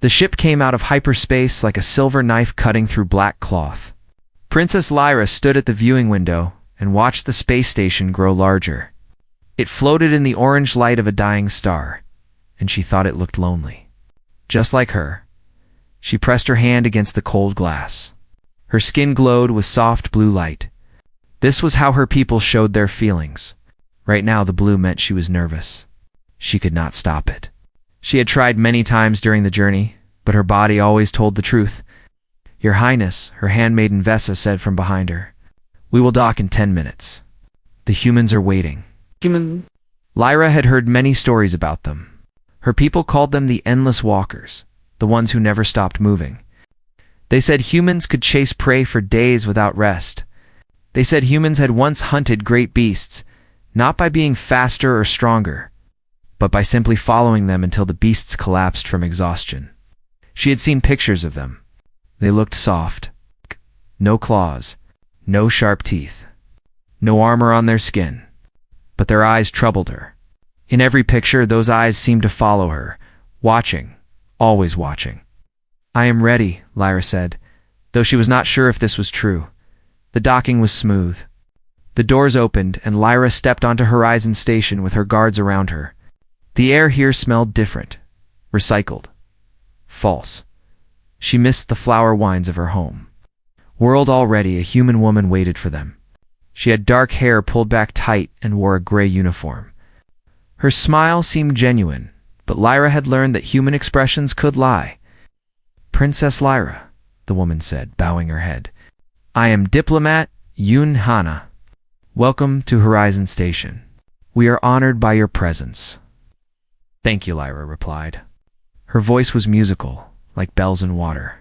The ship came out of hyperspace like a silver knife cutting through black cloth. Princess Lyra stood at the viewing window and watched the space station grow larger. It floated in the orange light of a dying star, and she thought it looked lonely. Just like her. She pressed her hand against the cold glass. Her skin glowed with soft blue light. This was how her people showed their feelings. Right now the blue meant she was nervous. She could not stop it. She had tried many times during the journey, but her body always told the truth. "Your Highness," her handmaiden Vessa said from behind her. "We will dock in 10 minutes. The humans are waiting." Lyra had heard many stories about them. Her people called them the endless walkers, the ones who never stopped moving. They said humans could chase prey for days without rest. They said humans had once hunted great beasts, not by being faster or stronger, but by simply following them until the beasts collapsed from exhaustion. She had seen pictures of them. They looked soft. No claws, no sharp teeth, no armor on their skin. But their eyes troubled her. In every picture, those eyes seemed to follow her, watching, always watching. "I am ready," Lyra said, though she was not sure if this was true. The docking was smooth. The doors opened, and Lyra stepped onto Horizon Station with her guards around her. The air here smelled different. Recycled. False. She missed the flower wines of her home. Whirled already, a human woman waited for them. She had dark hair pulled back tight and wore a gray uniform. Her smile seemed genuine, but Lyra had learned that human expressions could lie. "Princess Lyra," the woman said, bowing her head. "I am Diplomat Yun Hana. Welcome to Horizon Station. We are honored by your presence." "Thank you," Lyra replied. Her voice was musical, like bells in water.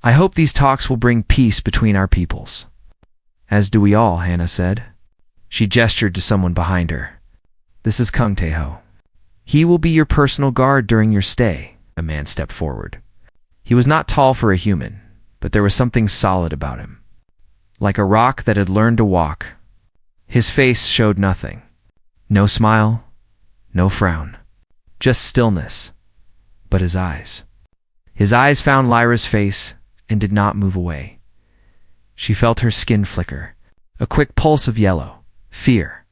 "I hope these talks will bring peace between our peoples." "As do we all," Hannah said. She gestured to someone behind her. "This is Kung Taeho. He will be your personal guard during your stay." A man stepped forward. He was not tall for a human, but there was something solid about him, like a rock that had learned to walk. His face showed nothing. No smile, no frown, just stillness. But his eyes found Lyra's face and did not move away. She felt her skin flicker, a quick pulse of yellow, fear.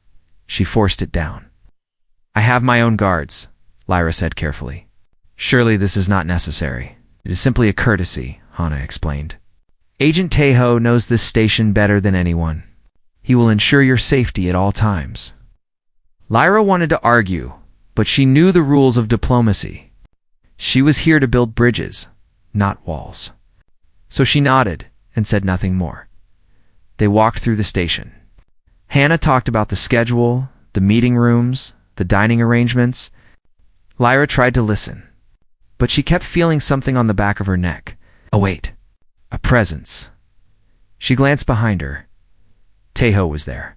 She forced it down. "I have my own guards," Lyra said carefully. "Surely this is not necessary. It is simply a courtesy," Hana explained. "Agent Taeho knows this station better than anyone. He will ensure your safety at all times." Lyra wanted to argue, but she knew the rules of diplomacy. She was here to build bridges, not walls. So she nodded and said nothing more. They walked through the station. Hannah talked about the schedule, the meeting rooms, the dining arrangements. Lyra tried to listen, but she kept feeling something on the back of her neck. A weight. A presence. She glanced behind her. Taeho was there.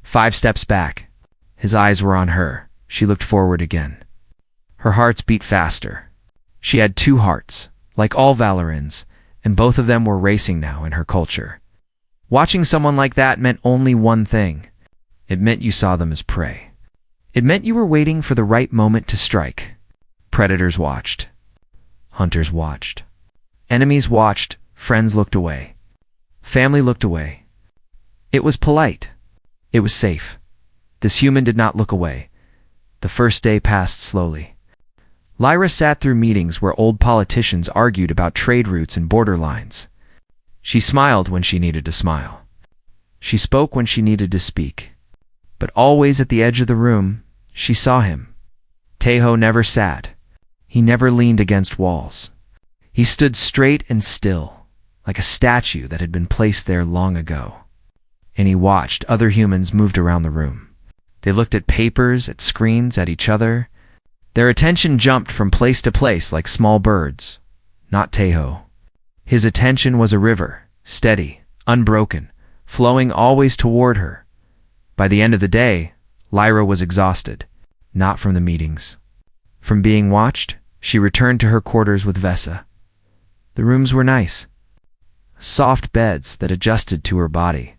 5 steps back. His eyes were on her. She looked forward again. Her hearts beat faster. She had 2 hearts, like all Valorans, and both of them were racing now in her culture. Watching someone like that meant only one thing. It meant you saw them as prey. It meant you were waiting for the right moment to strike. Predators watched. Hunters watched. Enemies watched. Friends looked away. Family looked away. It was polite. It was safe. This human did not look away. The first day passed slowly. Lyra sat through meetings where old politicians argued about trade routes and border lines. She smiled when she needed to smile. She spoke when she needed to speak. But always at the edge of the room, she saw him. Taeho never sat. He never leaned against walls. He stood straight and still, like a statue that had been placed there long ago. And he watched other humans moved around the room. They looked at papers, at screens, at each other. Their attention jumped from place to place like small birds. Not Taeho. His attention was a river, steady, unbroken, flowing always toward her. By the end of the day, Lyra was exhausted, not from the meetings. From being watched, she returned to her quarters with Vessa. The rooms were nice. Soft beds that adjusted to her body.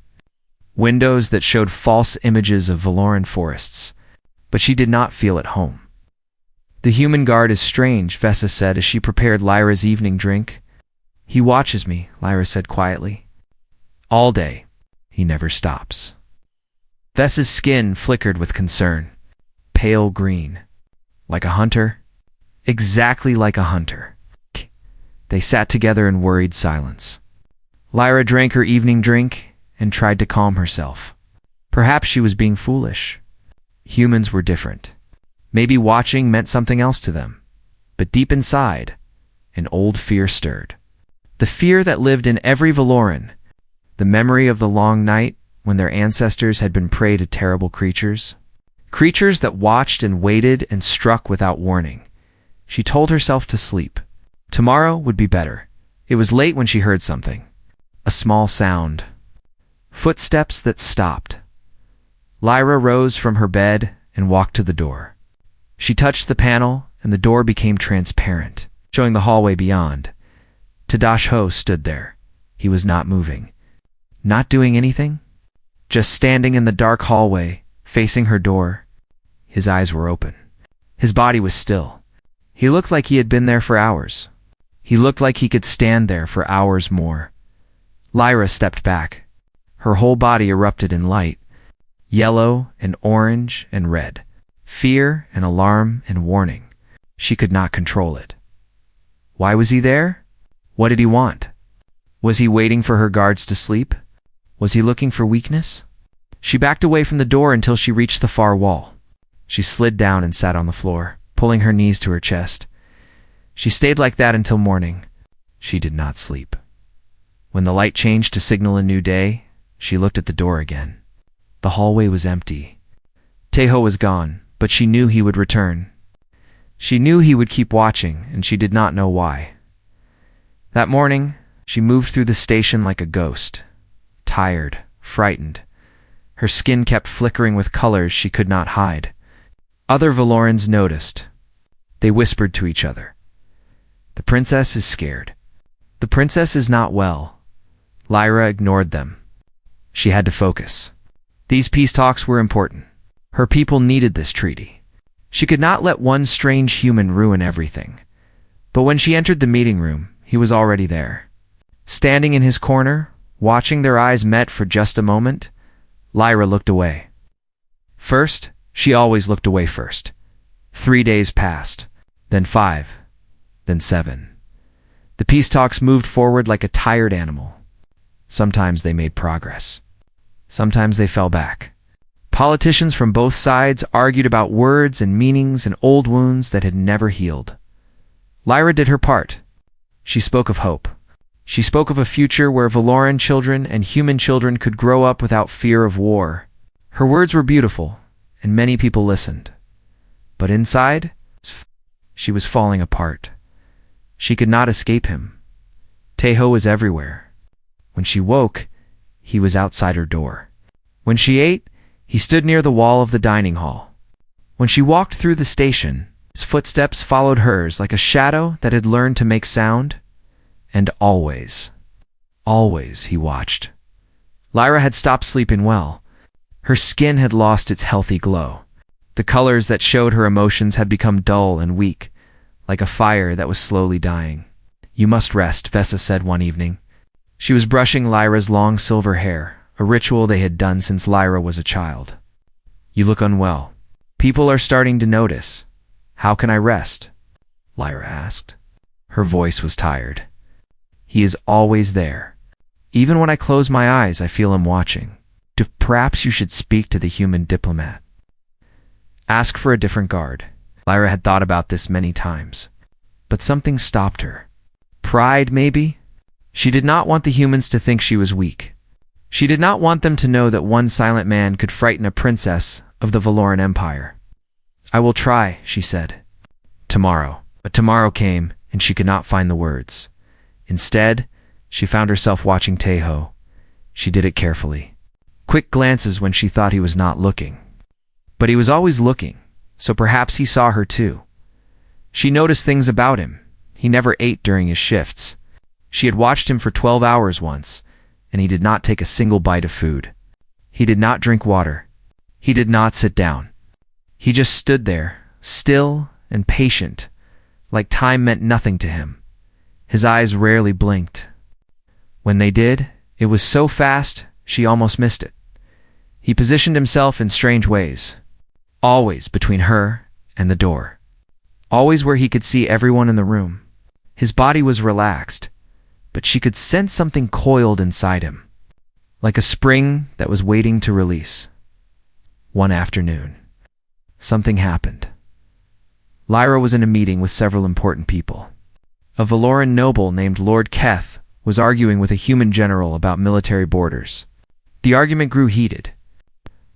Windows that showed false images of Valoran forests, but she did not feel at home. The human guard is strange, Vesa said as she prepared Lyra's evening drink. He watches me, Lyra said quietly. All day. He never stops. Vesa's skin flickered with concern. Pale green. Like a hunter? Exactly like a hunter. They sat together in worried silence. Lyra drank her evening drink and tried to calm herself. Perhaps she was being foolish. Humans were different. Maybe watching meant something else to them. But deep inside, an old fear stirred. The fear that lived in every Valoran. The memory of the long night when their ancestors had been prey to terrible creatures. Creatures that watched and waited and struck without warning. She told herself to sleep. Tomorrow would be better. It was late when she heard something. A small sound. Footsteps that stopped. Lyra rose from her bed and walked to the door. She touched the panel, and the door became transparent, showing the hallway beyond. Tadash Ho stood there. He was not moving. Not doing anything? Just standing in the dark hallway, facing her door. His eyes were open. His body was still. He looked like he had been there for hours. He looked like he could stand there for hours more. Lyra stepped back. Her whole body erupted in light. Yellow and orange and red. Fear and alarm and warning. She could not control it. Why was he there? What did he want? Was he waiting for her guards to sleep? Was he looking for weakness? She backed away from the door until she reached the far wall. She slid down and sat on the floor, pulling her knees to her chest. She stayed like that until morning. She did not sleep. When the light changed to signal a new day, she looked at the door again. The hallway was empty. Teho was gone, but she knew he would return. She knew he would keep watching, and she did not know why. That morning, she moved through the station like a ghost. Tired, frightened. Her skin kept flickering with colors she could not hide. Other Valorans noticed. They whispered to each other. The princess is scared. The princess is not well. Lyra ignored them. She had to focus. These peace talks were important. Her people needed this treaty. She could not let one strange human ruin everything. But when she entered the meeting room, he was already there. Standing in his corner, watching their eyes met for just a moment, Lyra looked away. First, she always looked away first. 3 days passed, then 5, then 7. The peace talks moved forward like a tired animal. Sometimes they made progress. Sometimes they fell back. Politicians from both sides argued about words and meanings and old wounds that had never healed. Lyra did her part. She spoke of hope. She spoke of a future where Valoran children and human children could grow up without fear of war. Her words were beautiful, and many people listened. But inside, she was falling apart. She could not escape him. Teho was everywhere. When she woke, he was outside her door. When she ate, he stood near the wall of the dining hall. When she walked through the station, his footsteps followed hers like a shadow that had learned to make sound. And always, always he watched. Lyra had stopped sleeping well. Her skin had lost its healthy glow. The colors that showed her emotions had become dull and weak, like a fire that was slowly dying. You must rest, Vesa said one evening. She was brushing Lyra's long silver hair, a ritual they had done since Lyra was a child. You look unwell. People are starting to notice. How can I rest? Lyra asked. Her voice was tired. He is always there. Even when I close my eyes, I feel him watching. Perhaps you should speak to the human diplomat. Ask for a different guard. Lyra had thought about this many times. But something stopped her. Pride, maybe? She did not want the humans to think she was weak. She did not want them to know that one silent man could frighten a princess of the Valoran Empire. I will try, she said. Tomorrow. But tomorrow came, and she could not find the words. Instead, she found herself watching Teho. She did it carefully. Quick glances when she thought he was not looking. But he was always looking, so perhaps he saw her too. She noticed things about him. He never ate during his shifts. She had watched him for 12 hours once, and he did not take a single bite of food. He did not drink water. He did not sit down. He just stood there, still and patient, like time meant nothing to him. His eyes rarely blinked. When they did, it was so fast she almost missed it. He positioned himself in strange ways, always between her and the door, always where he could see everyone in the room. His body was relaxed, but she could sense something coiled inside him, like a spring that was waiting to release. One afternoon, something happened. Lyra was in a meeting with several important people. A Valoran noble named Lord Keth was arguing with a human general about military borders. The argument grew heated.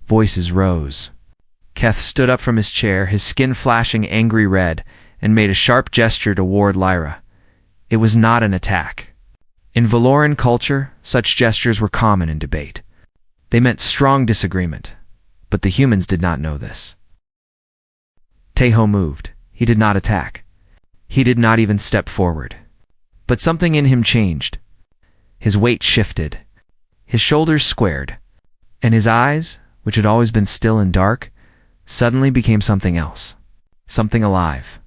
Voices rose. Keth stood up from his chair, his skin flashing angry red, and made a sharp gesture toward Lyra. It was not an attack. In Valoran culture, such gestures were common in debate. They meant strong disagreement, but the humans did not know this. Teho moved. He did not attack. He did not even step forward. But something in him changed. His weight shifted. His shoulders squared. And his eyes, which had always been still and dark, suddenly became something else. Something alive.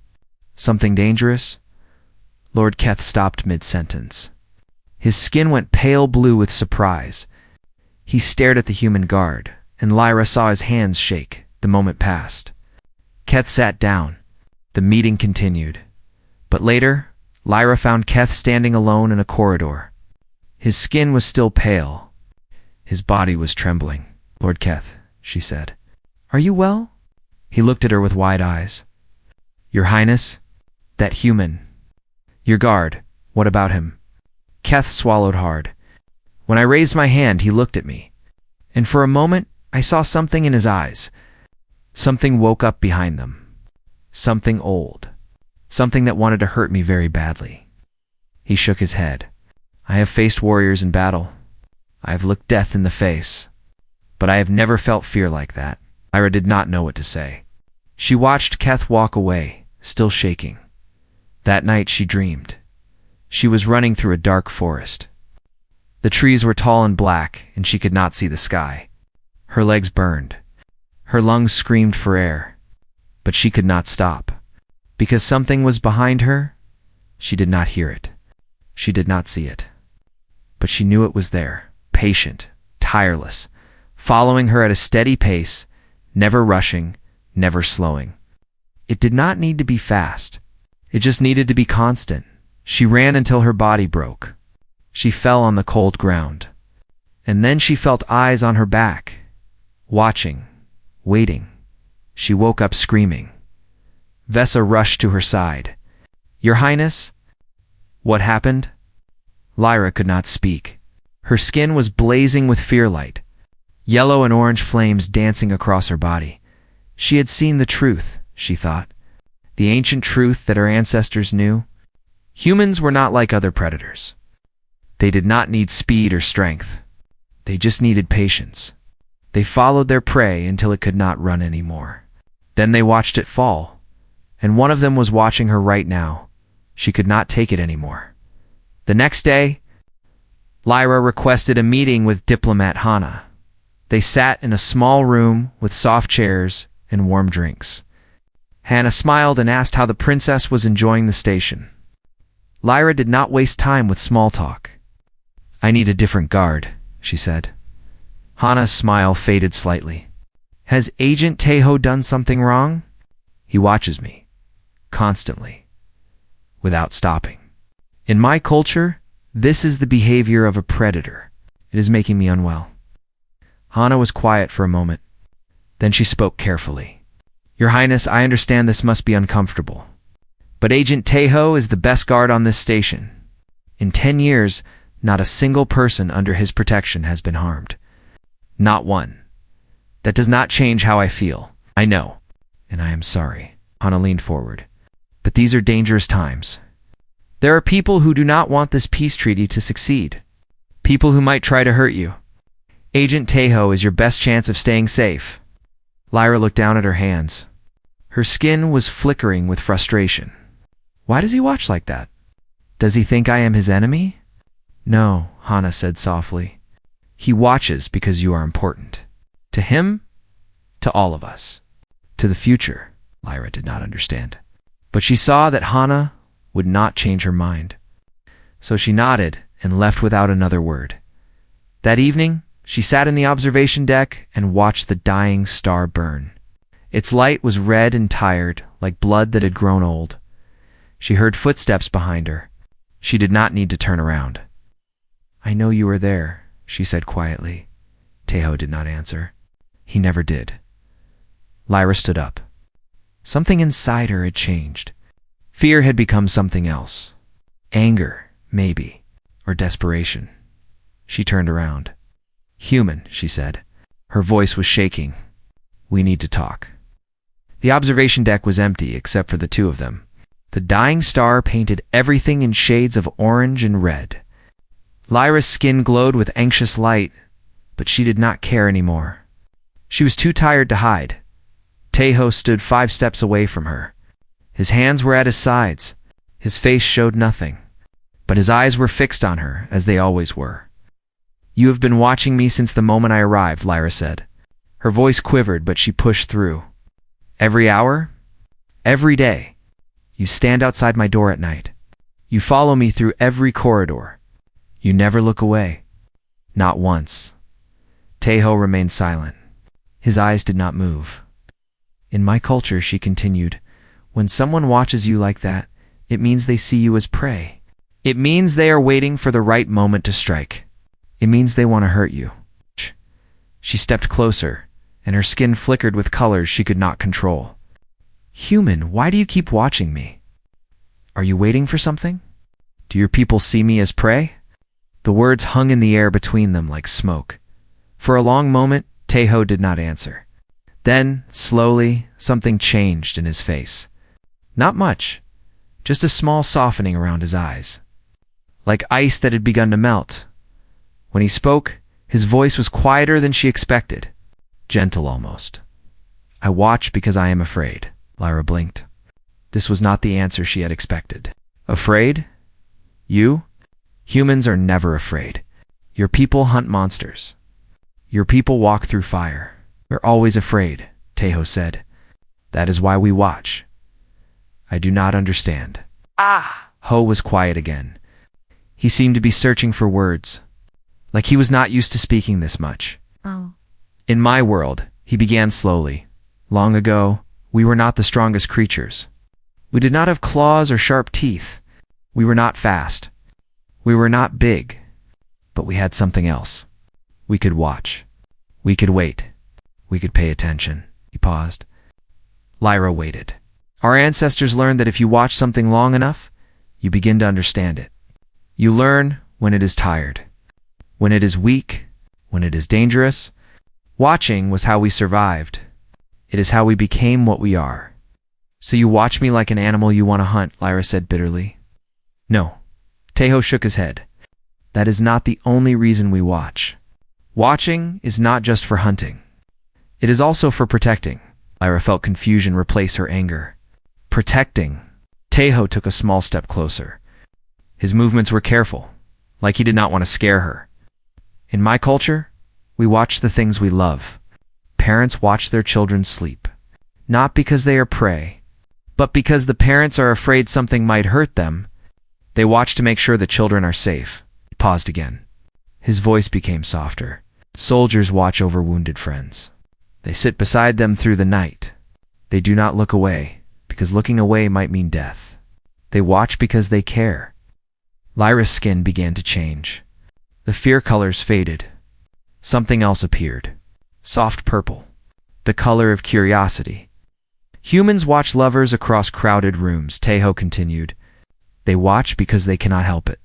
Something dangerous. Lord Keth stopped mid-sentence. His skin went pale blue with surprise. He stared at the human guard, and Lyra saw his hands shake. The moment passed. Keth sat down. The meeting continued. But later, Lyra found Keth standing alone in a corridor. His skin was still pale. His body was trembling. "Lord Keth," she said, "are you well?" He looked at her with wide eyes. "Your Highness, that human. Your guard, what about him?" Keth swallowed hard. When I raised my hand, he looked at me. And for a moment, I saw something in his eyes. Something woke up behind them. Something old. Something that wanted to hurt me very badly. He shook his head. "I have faced warriors in battle. I have looked death in the face. But I have never felt fear like that." Lyra did not know what to say. She watched Keth walk away, still shaking. That night she dreamed. She was running through a dark forest. The trees were tall and black, and she could not see the sky. Her legs burned. Her lungs screamed for air. But she could not stop. Because something was behind her, she did not hear it. She did not see it. But she knew it was there, patient, tireless, following her at a steady pace, never rushing, never slowing. It did not need to be fast. It just needed to be constant. She ran until her body broke. She fell on the cold ground. And then she felt eyes on her back, watching, waiting. She woke up screaming. Vesa rushed to her side. "Your Highness?" "What happened?" Lyra could not speak. Her skin was blazing with fear light, yellow and orange flames dancing across her body. She had seen the truth, she thought. The ancient truth that her ancestors knew. Humans were not like other predators. They did not need speed or strength. They just needed patience. They followed their prey until it could not run anymore. Then they watched it fall. And one of them was watching her right now. She could not take it anymore. The next day, Lyra requested a meeting with diplomat Hana. They sat in a small room with soft chairs and warm drinks. Hannah smiled and asked how the princess was enjoying the station. Lyra did not waste time with small talk. "I need a different guard," she said. Hana's smile faded slightly. "Has Agent Teho done something wrong?" "He watches me. Constantly. Without stopping. In my culture, this is the behavior of a predator. It is making me unwell." Hana was quiet for a moment. Then she spoke carefully. "Your Highness, I understand this must be uncomfortable. But Agent Teho is the best guard on this station. In 10 years, not a single person under his protection has been harmed. Not one. That does not change how I feel. I know. And I am sorry." Hana leaned forward. "But these are dangerous times. There are people who do not want this peace treaty to succeed. People who might try to hurt you. Agent Teho is your best chance of staying safe." Lyra looked down at her hands. Her skin was flickering with frustration. "Why does he watch like that? Does he think I am his enemy?" "No," Hana said softly. "He watches because you are important. To him, to all of us. To the future." Lyra did not understand. But she saw that Hana would not change her mind. So she nodded and left without another word. That evening, she sat in the observation deck and watched the dying star burn. Its light was red and tired, like blood that had grown old. She heard footsteps behind her. She did not need to turn around. "I know you were there," she said quietly. Taeho did not answer. He never did. Lyra stood up. Something inside her had changed. Fear had become something else. Anger, maybe, or desperation. She turned around. "Human," she said. Her voice was shaking. "We need to talk." The observation deck was empty except for the two of them. The dying star painted everything in shades of orange and red. Lyra's skin glowed with anxious light, but she did not care anymore. She was too tired to hide. Taeho stood 5 steps away from her. His hands were at his sides. His face showed nothing, but his eyes were fixed on her, as they always were. "You have been watching me since the moment I arrived," Lyra said. Her voice quivered, but she pushed through. "Every hour? Every day. You stand outside my door at night. You follow me through every corridor. You never look away. Not once." Taeho remained silent. His eyes did not move. "In my culture," she continued, "when someone watches you like that, it means they see you as prey. It means they are waiting for the right moment to strike. It means they want to hurt you." She stepped closer, and her skin flickered with colors she could not control. "Human, why do you keep watching me? Are you waiting for something? Do your people see me as prey?" The words hung in the air between them like smoke. For a long moment, Taeho did not answer. Then, slowly, something changed in his face. Not much, just a small softening around his eyes, like ice that had begun to melt. When he spoke, his voice was quieter than she expected, gentle almost. "I watch because I am afraid." Lyra blinked. This was not the answer she had expected. "Afraid? You? Humans are never afraid. Your people hunt monsters. Your people walk through fire. We're always afraid," Taeho said. "That is why we watch." "I do not understand." Ho was quiet again. He seemed to be searching for words, like he was not used to speaking this much. "In my world," he began slowly, "long ago, we were not the strongest creatures. We did not have claws or sharp teeth. We were not fast. We were not big. But we had something else. We could watch. We could wait. We could pay attention." He paused. Lyra waited. "Our ancestors learned that if you watch something long enough, you begin to understand it. You learn when it is tired, when it is weak, when it is dangerous. Watching was how we survived. It is how we became what we are." "So you watch me like an animal you want to hunt," Lyra said bitterly. "No." Taeho shook his head. "That is not the only reason we watch. Watching is not just for hunting. It is also for protecting." Lyra felt confusion replace her anger. "Protecting?" Taeho took a small step closer. His movements were careful, like he did not want to scare her. "In my culture, we watch the things we love. Parents watch their children sleep, not because they are prey, but because the parents are afraid something might hurt them. They watch to make sure the children are safe." He paused again. His voice became softer. "Soldiers watch over wounded friends. They sit beside them through the night. They do not look away, because looking away might mean death. They watch because they care." Lyra's skin began to change. The fear colors faded. Something else appeared. Soft purple. The color of curiosity. "Humans watch lovers across crowded rooms," Taeho continued. "They watch because they cannot help it.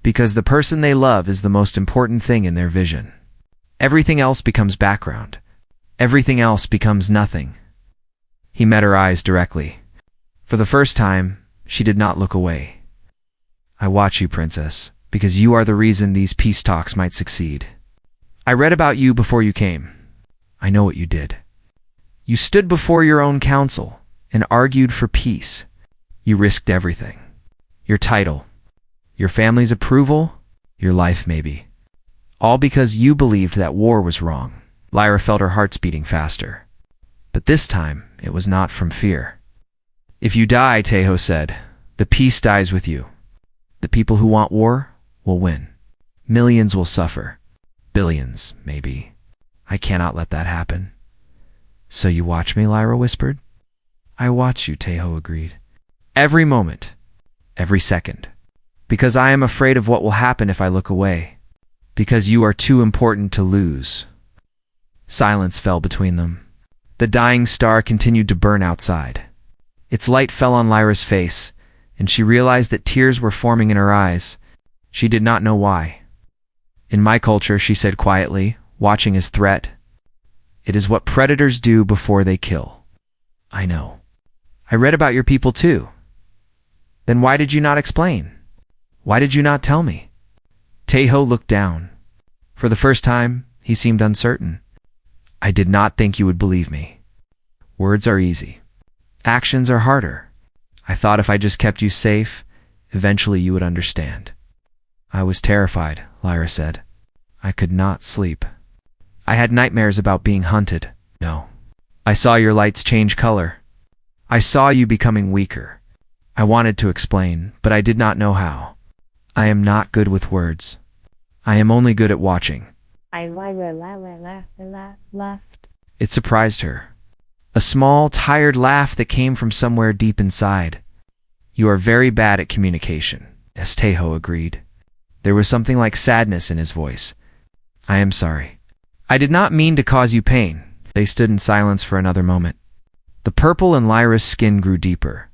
Because the person they love is the most important thing in their vision. Everything else becomes background. Everything else becomes nothing." He met her eyes directly. For the first time, she did not look away. "I watch you, princess, because you are the reason these peace talks might succeed. I read about you before you came. I know what you did. You stood before your own council and argued for peace. You risked everything. Your title, your family's approval, your life maybe. All because you believed that war was wrong." Lyra felt her heart beating faster. But this time, it was not from fear. If you die, Tejo said, the peace dies with you. The people who want war will win. Millions will suffer. Billions, maybe. I cannot let that happen. So you watch me, Lyra whispered. I watch you, Tejo agreed. Every moment. Every second. Because I am afraid of what will happen if I look away. Because you are too important to lose. Silence fell between them. The dying star continued to burn outside. Its light fell on Lyra's face, and she realized that tears were forming in her eyes. She did not know why. In my culture, she said quietly, watching his threat, it is what predators do before they kill. I know. I read about your people too. Then why did you not explain? Why did you not tell me? Tejo looked down. For the first time, he seemed uncertain. I did not think you would believe me. Words are easy. Actions are harder. I thought if I just kept you safe, eventually you would understand. I was terrified, Lyra said. I could not sleep. I had nightmares about being hunted. No. I saw your lights change color. I saw you becoming weaker. I wanted to explain, but I did not know how. I am not good with words. I am only good at watching. Laughed. It surprised her. A small, tired laugh that came from somewhere deep inside. You are very bad at communication, as Tejo agreed. There was something like sadness in his voice. I am sorry. I did not mean to cause you pain. They stood in silence for another moment. The purple in Lyra's skin grew deeper.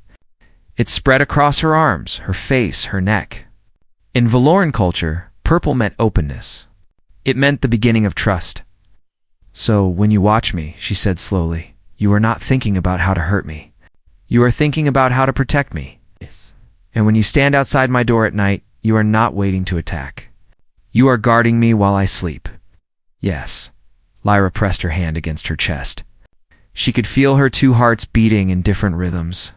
It spread across her arms, her face, her neck. In Valoran culture, purple meant openness. It meant the beginning of trust. So, when you watch me, she said slowly, you are not thinking about how to hurt me. You are thinking about how to protect me. Yes. And when you stand outside my door at night, you are not waiting to attack. You are guarding me while I sleep. Yes. Lyra pressed her hand against her chest. She could feel her two hearts beating in different rhythms.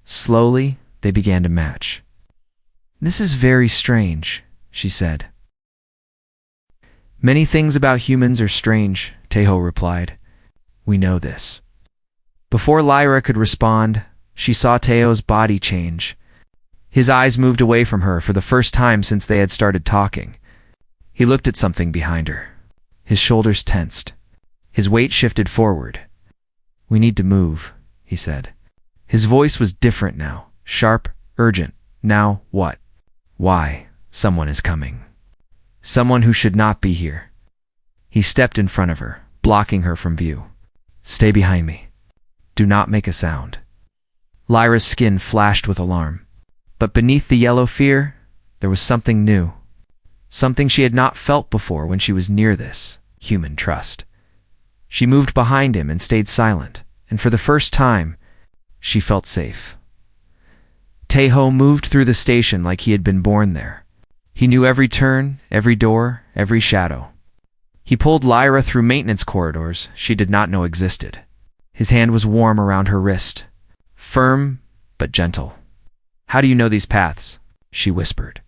Slowly, they began to match. This is very strange, she said. Many things about humans are strange, Tejo replied. We know this. Before Lyra could respond, she saw Tejo's body change. His eyes moved away from her for the first time since they had started talking. He looked at something behind her. His shoulders tensed. His weight shifted forward. We need to move, he said. His voice was different now, sharp, urgent. Now what? Why? Someone is coming. Someone who should not be here. He stepped in front of her, blocking her from view. Stay behind me. Do not make a sound. Lyra's skin flashed with alarm. But beneath the yellow fear, there was something new. Something she had not felt before when she was near this, human trust. She moved behind him and stayed silent, and for the first time, she felt safe. Tejo moved through the station like he had been born there. He knew every turn, every door, every shadow. He pulled Lyra through maintenance corridors she did not know existed. His hand was warm around her wrist, firm but gentle. How do you know these paths? She whispered.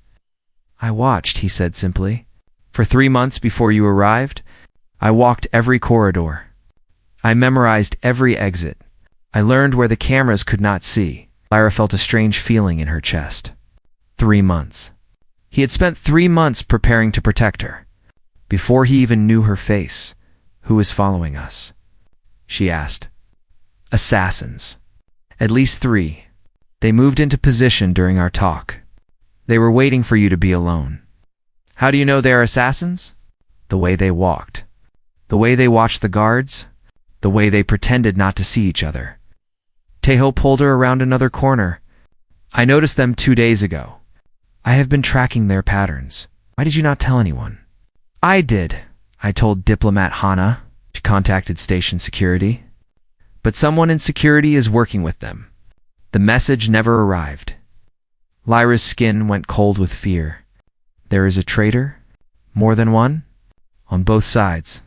I watched, he said simply. For 3 months before you arrived, I walked every corridor. I memorized every exit. I learned where the cameras could not see. Lyra felt a strange feeling in her chest. 3 months. He had spent 3 months preparing to protect her. Before he even knew her face. Who is following us? She asked. Assassins. At least 3. They moved into position during our talk. They were waiting for you to be alone. How do you know they are assassins? The way they walked. The way they watched the guards. The way they pretended not to see each other. Tejo pulled her around another corner. I noticed them 2 days ago. I have been tracking their patterns. Why did you not tell anyone? I did. I told Diplomat Hana. She contacted station security. But someone in security is working with them. The message never arrived. Lyra's skin went cold with fear. There is a traitor? More than one? On both sides.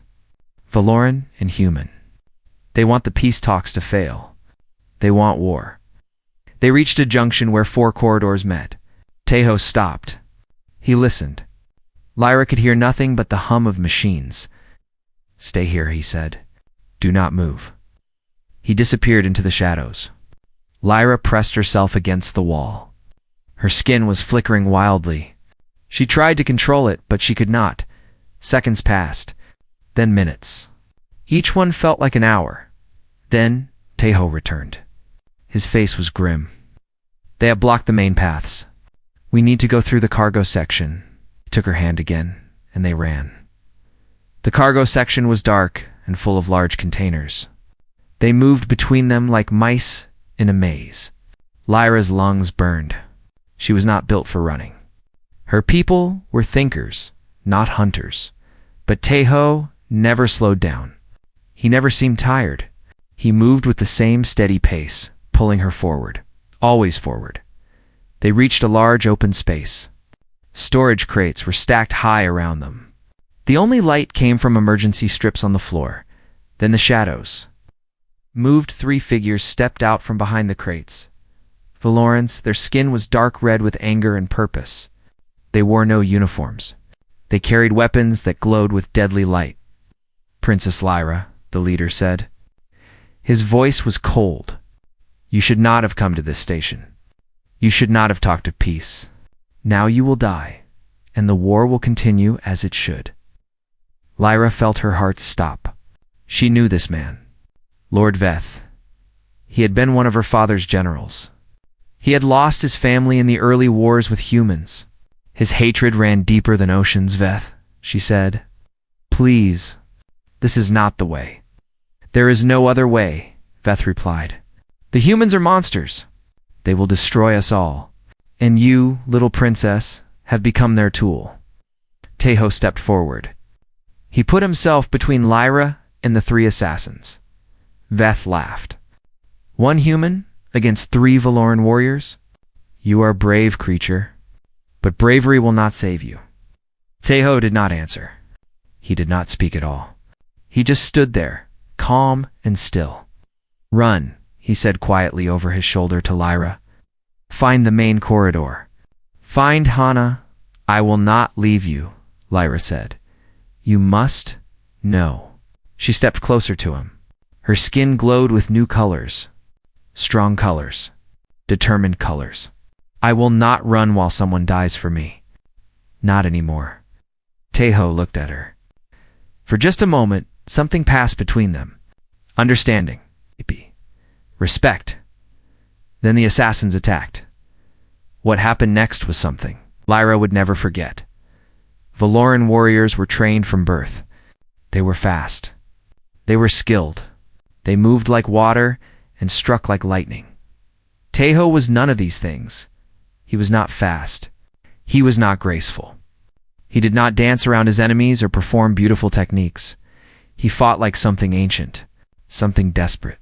Valoran and human. They want the peace talks to fail. They want war. They reached a junction where 4 corridors met. Tejo stopped. He listened. Lyra could hear nothing but the hum of machines. Stay here, he said. Do not move. He disappeared into the shadows. Lyra pressed herself against the wall. Her skin was flickering wildly. She tried to control it, but she could not. Seconds passed, then minutes. Each one felt like an hour. Then Tejo returned. His face was grim. They have blocked the main paths. We need to go through the cargo section. He took her hand again, and they ran. The cargo section was dark and full of large containers. They moved between them like mice in a maze. Lyra's lungs burned. She was not built for running. Her people were thinkers, not hunters. But Tejo never slowed down. He never seemed tired. He moved with the same steady pace, pulling her forward, always forward. They reached a large open space. Storage crates were stacked high around them. The only light came from emergency strips on the floor. Then the shadows. Moved 3 figures stepped out from behind the crates. Valorans, their skin was dark red with anger and purpose. They wore no uniforms. They carried weapons that glowed with deadly light. Princess Lyra, the leader said. His voice was cold. You should not have come to this station. You should not have talked of peace. Now you will die, and the war will continue as it should. Lyra felt her heart stop. She knew this man. Lord Veth. He had been one of her father's generals. He had lost his family in the early wars with humans. His hatred ran deeper than oceans, Veth, she said. Please, this is not the way. There is no other way, Veth replied. The humans are monsters. They will destroy us all. And you, little princess, have become their tool. Tejo stepped forward. He put himself between Lyra and the 3 assassins. Veth laughed. 1 human against 3 Valoran warriors? You are brave, creature. But bravery will not save you. Tejo did not answer. He did not speak at all. He just stood there, calm and still. Run, he said quietly over his shoulder to Lyra. Find the main corridor. Find Hana. I will not leave you, Lyra said. You must know. She stepped closer to him. Her skin glowed with new colors. Strong colors. Determined colors. I will not run while someone dies for me. Not anymore. Tejo looked at her. For just a moment, something passed between them. Understanding. Respect. Then the assassins attacked. What happened next was something Lyra would never forget. Valoran warriors were trained from birth. They were fast. They were skilled. They moved like water and struck like lightning. Tejo was none of these things. He was not fast. He was not graceful. He did not dance around his enemies or perform beautiful techniques. He fought like something ancient, something desperate,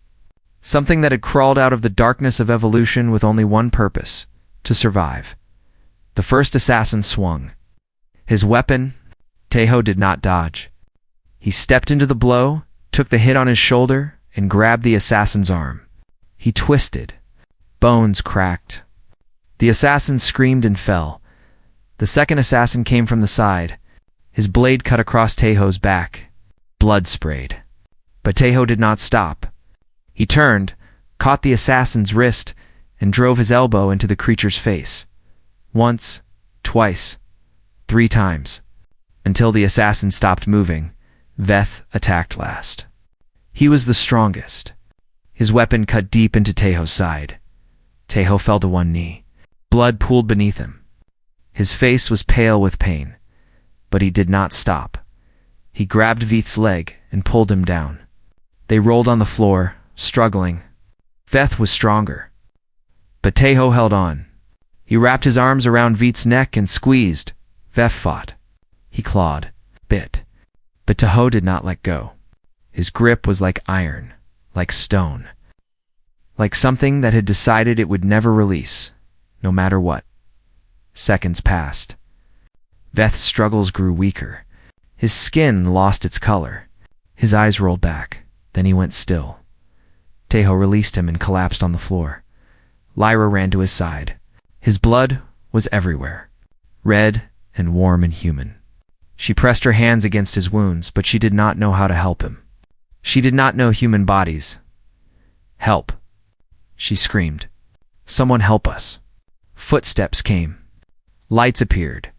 something that had crawled out of the darkness of evolution with only one purpose, to survive. The first assassin swung. His weapon, Tejo did not dodge. He stepped into the blow, took the hit on his shoulder, and grabbed the assassin's arm. He twisted. Bones cracked. The assassin screamed and fell. The second assassin came from the side. His blade cut across Tejo's back. Blood sprayed. But Tejo did not stop. He turned, caught the assassin's wrist, and drove his elbow into the creature's face. Once, twice, 3 times. Until the assassin stopped moving, Veth attacked last. He was the strongest. His weapon cut deep into Tejo's side. Tejo fell to one knee. Blood pooled beneath him. His face was pale with pain, but he did not stop. He grabbed Veth's leg and pulled him down. They rolled on the floor, struggling. Veth was stronger. But Tejo held on. He wrapped his arms around Veth's neck and squeezed. Veth fought. He clawed, bit. But Tejo did not let go. His grip was like iron, like stone. Like something that had decided it would never release, no matter what. Seconds passed. Veth's struggles grew weaker. His skin lost its color. His eyes rolled back. Then he went still. Tejo released him and collapsed on the floor. Lyra ran to his side. His blood was everywhere, red and warm and human. She pressed her hands against his wounds, but she did not know how to help him. She did not know human bodies. Help, she screamed. Someone help us. Footsteps came. Lights appeared.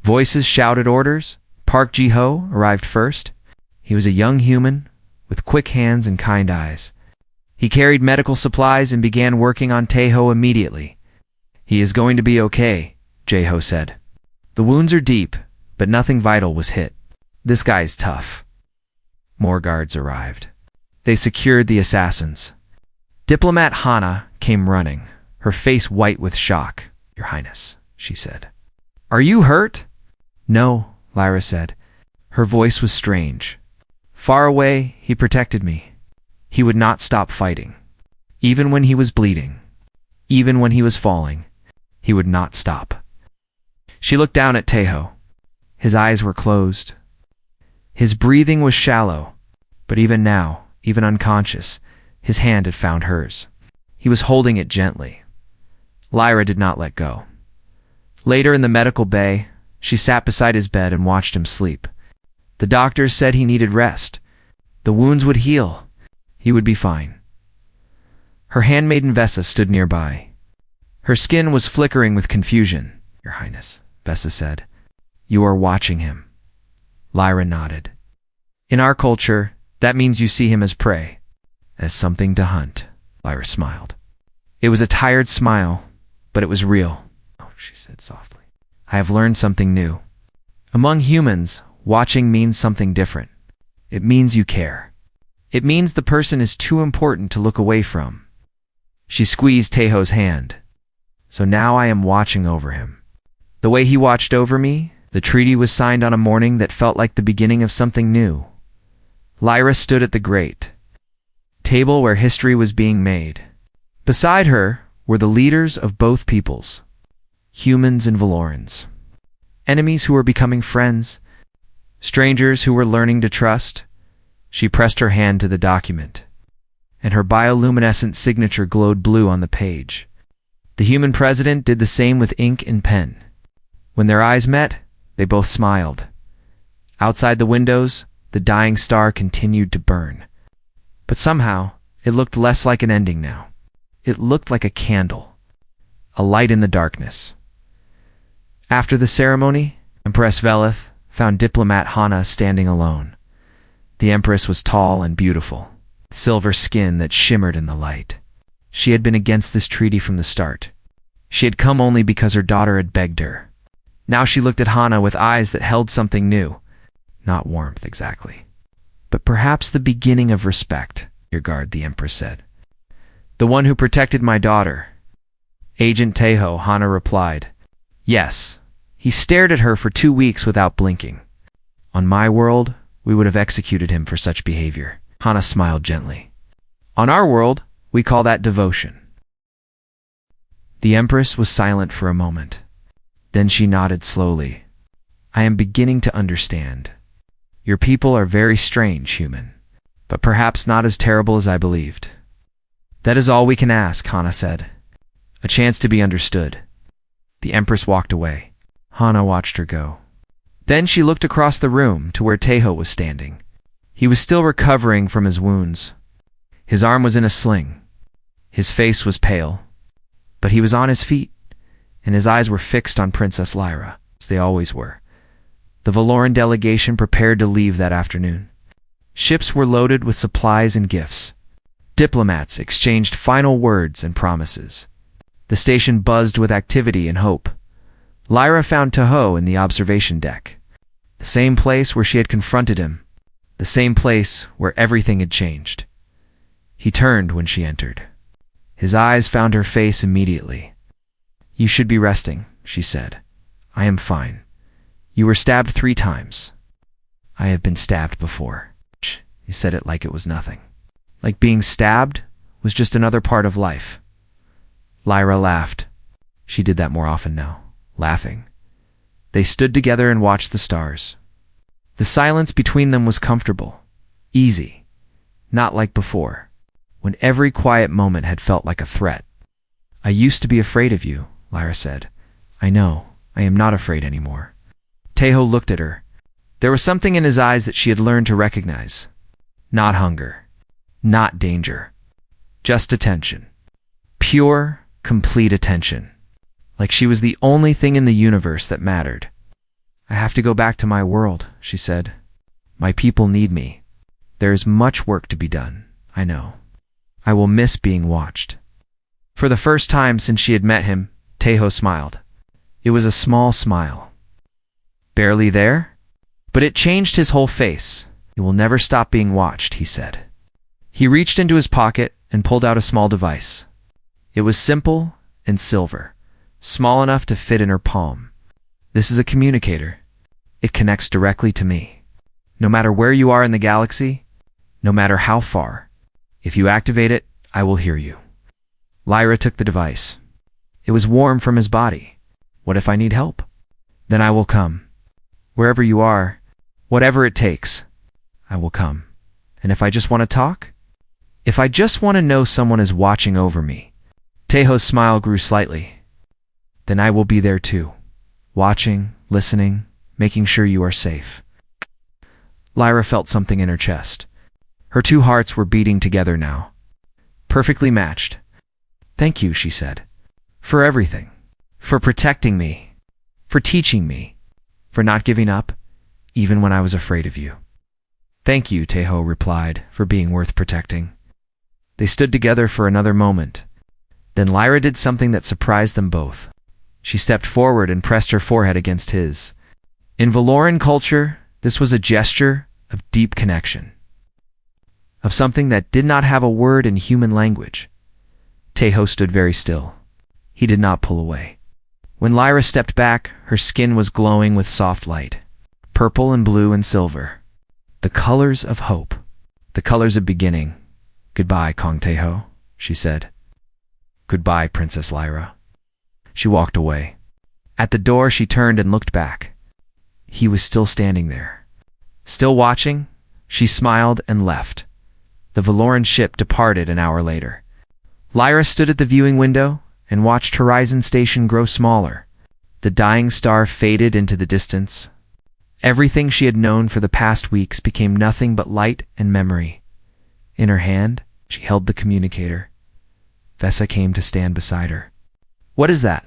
Voices shouted orders. Park Ji-ho arrived first. He was a young human with quick hands and kind eyes. He carried medical supplies and began working on Tae-ho immediately. He is going to be okay, Jae-ho said. The wounds are deep, but nothing vital was hit. This guy is tough. More guards arrived. They secured the assassins. Diplomat Hana came running, her face white with shock. Your Highness, she said. Are you hurt? No, Lyra said. Her voice was strange. Far away, he protected me. He would not stop fighting. Even when he was bleeding. Even when he was falling. He would not stop. She looked down at Tae-ho. His eyes were closed. His breathing was shallow, but even now, even unconscious, his hand had found hers. He was holding it gently. Lyra did not let go. Later in the medical bay, she sat beside his bed and watched him sleep. The doctors said he needed rest. The wounds would heal. He would be fine. Her handmaiden Vessa stood nearby. Her skin was flickering with confusion. Your Highness, Vessa said. You are watching him. Lyra nodded. In our culture, that means you see him as prey, as something to hunt. Lyra smiled. It was a tired smile, but it was real. Oh, she said softly. I have learned something new. Among humans, watching means something different. It means you care. It means the person is too important to look away from. She squeezed Tae-ho's hand. So now I am watching over him. The way he watched over me, the treaty was signed on a morning that felt like the beginning of something new. Lyra stood at the great table where history was being made. Beside her were the leaders of both peoples, humans and Valorans. Enemies who were becoming friends, strangers who were learning to trust. She pressed her hand to the document, and her bioluminescent signature glowed blue on the page. The human president did the same with ink and pen. When their eyes met, they both smiled. Outside the windows, the dying star continued to burn. But somehow, it looked less like an ending now. It looked like a candle, a light in the darkness. After the ceremony, Empress Velith found Diplomat Hana standing alone. The Empress was tall and beautiful, silver skin that shimmered in the light. She had been against this treaty from the start. She had come only because her daughter had begged her. Now she looked at Hana with eyes that held something new. Not warmth exactly, but perhaps the beginning of respect. Your guard, the Empress said. The one who protected my daughter. Agent Tae-ho, Hana replied. Yes. He stared at her for 2 weeks without blinking. On my world, we would have executed him for such behavior. Hana smiled gently. On our world, we call that devotion. The Empress was silent for a moment. Then she nodded slowly. I am beginning to understand. Your people are very strange, human, but perhaps not as terrible as I believed. That is all we can ask, Hana said. A chance to be understood. The Empress walked away. Hana watched her go. Then she looked across the room to where Tae-ho was standing. He was still recovering from his wounds. His arm was in a sling. His face was pale, but he was on his feet, and his eyes were fixed on Princess Lyra, as they always were. The Valoran delegation prepared to leave that afternoon. Ships were loaded with supplies and gifts. Diplomats exchanged final words and promises. The station buzzed with activity and hope. Lyra found Tae-ho in the observation deck. The same place where she had confronted him. The same place where everything had changed. He turned when she entered. His eyes found her face immediately. You should be resting, she said. I am fine. You were stabbed 3 times. I have been stabbed before. He said it like it was nothing. Like being stabbed was just another part of life. Lyra laughed. She did that more often now, laughing. They stood together and watched the stars. The silence between them was comfortable, easy, not like before, when every quiet moment had felt like a threat. I used to be afraid of you, Lyra said. I know, I am not afraid anymore. Tae-ho looked at her. There was something in his eyes that she had learned to recognize. Not hunger, not danger, just attention. Pure, complete attention, like she was the only thing in the universe that mattered. "I have to go back to my world," she said. "My people need me. There is much work to be done, I know. I will miss being watched." For the first time since she had met him, Tejo smiled. It was a small smile. "Barely there?" But it changed his whole face. "You will never stop being watched," he said. He reached into his pocket and pulled out a small device. It was simple and silver, small enough to fit in her palm. "This is a communicator. It connects directly to me. No matter where you are in the galaxy, no matter how far, if you activate it, I will hear you." Lyra took the device. It was warm from his body. "What if I need help? Then I will come. Wherever you are, whatever it takes, I will come. And if I just want to talk? If I just want to know someone is watching over me." Tejo's smile grew slightly. "Then I will be there too, watching, listening, making sure you are safe." Lyra felt something in her chest. Her two hearts were beating together now, perfectly matched. "Thank you," she said, "for everything, for protecting me, for teaching me, for not giving up, even when I was afraid of you." "Thank you," Tejo replied, "for being worth protecting." They stood together for another moment. Then Lyra did something that surprised them both. She stepped forward and pressed her forehead against his. In Valoran culture, this was a gesture of deep connection, of something that did not have a word in human language. Tejo stood very still. He did not pull away. When Lyra stepped back, her skin was glowing with soft light, purple and blue and silver. The colors of hope, the colors of beginning. "Goodbye, Kong Tejo," she said. "Goodbye, Princess Lyra." She walked away. At the door, she turned and looked back. He was still standing there. Still watching, she smiled and left. The Valoran ship departed an hour later. Lyra stood at the viewing window and watched Horizon Station grow smaller. The dying star faded into the distance. Everything she had known for the past weeks became nothing but light and memory. In her hand, she held the communicator. Vesa came to stand beside her. "What is that?"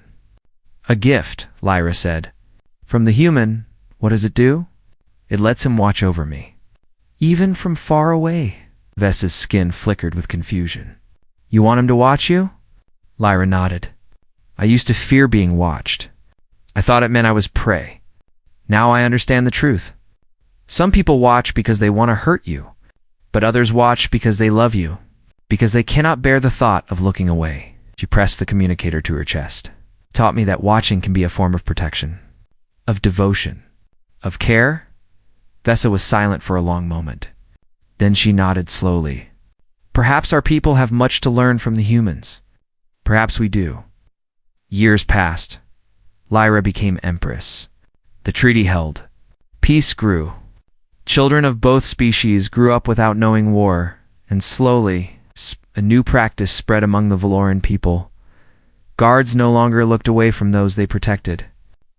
"A gift," Lyra said. "From the human. What does it do?" "It lets him watch over me. Even from far away." Vesa's skin flickered with confusion. "You want him to watch you?" Lyra nodded. "I used to fear being watched. I thought it meant I was prey. Now I understand the truth. Some people watch because they want to hurt you, but others watch because they love you, because they cannot bear the thought of looking away." She pressed the communicator to her chest. "Taught me that watching can be a form of protection, of devotion, of care." Vesa was silent for a long moment. Then she nodded slowly. "Perhaps our people have much to learn from the humans. Perhaps we do." Years passed. Lyra became empress. The treaty held. Peace grew. Children of both species grew up without knowing war, and slowly, a new practice spread among the Valoran people. Guards no longer looked away from those they protected.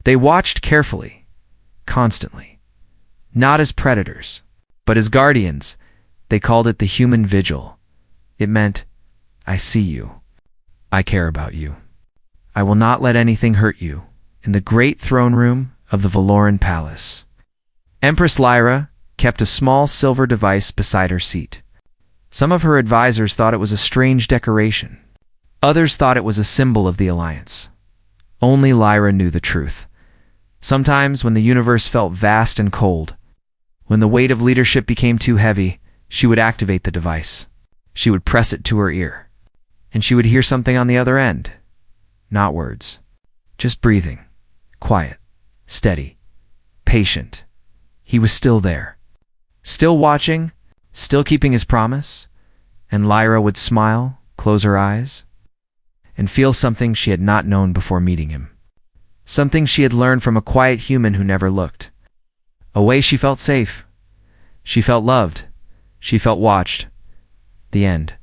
They watched carefully, constantly. Not as predators, but as guardians. They called it the human vigil. It meant, "I see you. I care about you. I will not let anything hurt you." In the great throne room of the Valoran palace, Empress Lyra kept a small silver device beside her seat. Some of her advisors thought it was a strange decoration. Others thought it was a symbol of the Alliance. Only Lyra knew the truth. Sometimes, when the universe felt vast and cold, when the weight of leadership became too heavy, she would activate the device. She would press it to her ear, and she would hear something on the other end. Not words, just breathing, quiet, steady, patient. He was still there, still watching, still keeping his promise, and Lyra would smile, close her eyes, and feel something she had not known before meeting him. Something she had learned from a quiet human who never looked. A way she felt safe. She felt loved. She felt watched. The end.